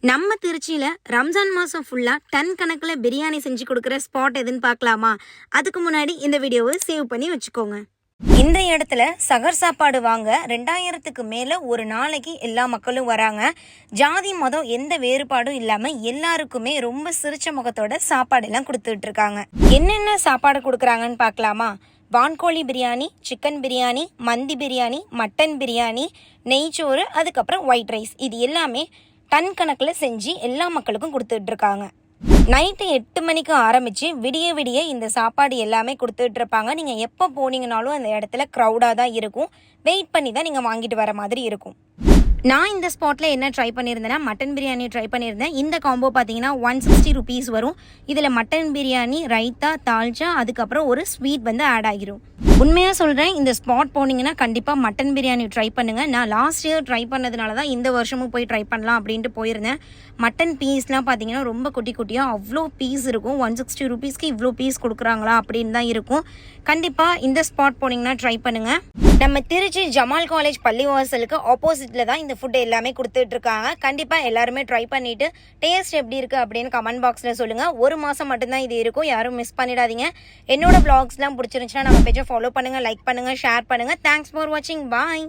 நம்ம திருச்சியில் ரம்ஜான் மாதம் ஃபுல்லாக டன் கணக்கில் பிரியாணி செஞ்சு கொடுக்குற ஸ்பாட் எதுன்னு பார்க்கலாமா? அதுக்கு முன்னாடி இந்த வீடியோவை சேவ் பண்ணி வச்சுக்கோங்க. இந்த இடத்துல சகர் சாப்பாடு வாங்க 2000க்கு மேலே ஒரு நாளைக்கு எல்லா மக்களும் வராங்க. ஜாதி மதம் எந்த வேறுபாடும் இல்லாமல் எல்லாருக்குமே ரொம்ப சிரிச்ச முகத்தோட சாப்பாடெல்லாம் கொடுத்துட்டு இருக்காங்க. என்னென்ன சாப்பாடு கொடுக்குறாங்கன்னு பார்க்கலாமா? வான்கோழி பிரியாணி, சிக்கன் பிரியாணி, மந்தி பிரியாணி, மட்டன் பிரியாணி, நெய்ச்சோறு, அதுக்கப்புறம் ஒயிட் ரைஸ், இது எல்லாமே டன் கணக்கில் செஞ்சு எல்லா மக்களுக்கும் கொடுத்துட்டு இருக்காங்க. நைட்டு 8 மணிக்கு ஆரம்பித்து விடிய விடிய இந்த சாப்பாடு எல்லாமே கொடுத்துட்டு இருப்பாங்க. நீங்கள் எப்போ போனீங்கனாலும் அந்த இடத்துல க்ரௌடாக தான் இருக்கும். வெயிட் பண்ணி தான் நீங்கள் வாங்கிட்டு வர மாதிரி இருக்கும். நான் இந்த ஸ்பாட்டில் என்ன ட்ரை பண்ணியிருந்தேன்னா மட்டன் பிரியாணி ட்ரை பண்ணியிருந்தேன். இந்த காம்போ பார்த்தீங்கன்னா 160 ருபீஸ் வரும். இதில் மட்டன் பிரியாணி, ரைத்தா, தால்ச்சா, அதுக்கப்புறம் ஒரு ஸ்வீட் வந்து ஆட் ஆகிரும். உண்மையாக சொல்கிறேன், இந்த ஸ்பாட் போனீங்கன்னா கண்டிப்பாக மட்டன் பிரியாணி ட்ரை பண்ணுங்கள். நான் லாஸ்ட் இயர் ட்ரை பண்ணதுனால தான் இந்த வருஷமும் போய் ட்ரை பண்ணலாம் அப்படின்ட்டு போயிருந்தேன். மட்டன் பீஸ்லாம் பார்த்தீங்கன்னா ரொம்ப குட்டி குட்டியாக அவ்வளோ பீஸ் இருக்கும். 160 ருபீஸ்க்கு இவ்வளோ பீஸ் கொடுக்குறாங்களா அப்படின்னு தான் இருக்கும். கண்டிப்பாக இந்த ஸ்பாட் போனீங்கன்னா ட்ரை பண்ணுங்கள். நம்ம திருச்சி ஜமால் காலேஜ் பள்ளிவாசலுக்கு ஆப்போசிட்டில் தான் இந்த ஃபுட் எல்லாமே கொடுத்துட்டு இருக்காங்க. கண்டிப்பாக எல்லாருமே ட்ரை பண்ணிவிட்டு டேஸ்ட் எப்படி இருக்குது அப்படின்னு கமெண்ட் பாக்ஸில் சொல்லுங்கள். 1 மாதம் மட்டும்தான் இது இருக்கும், யாரும் மிஸ் பண்ணிடாதீங்க. என்னோட வ்ளாக்ஸ்லாம் பிடிச்சிருந்துச்சுன்னா நம்ம பேஜை ஃபாலோ பண்ணுங்கள், லைக் பண்ணுங்கள், ஷேர் பண்ணுங்கள். தேங்க்ஸ் ஃபார் வாட்சிங். பாய்.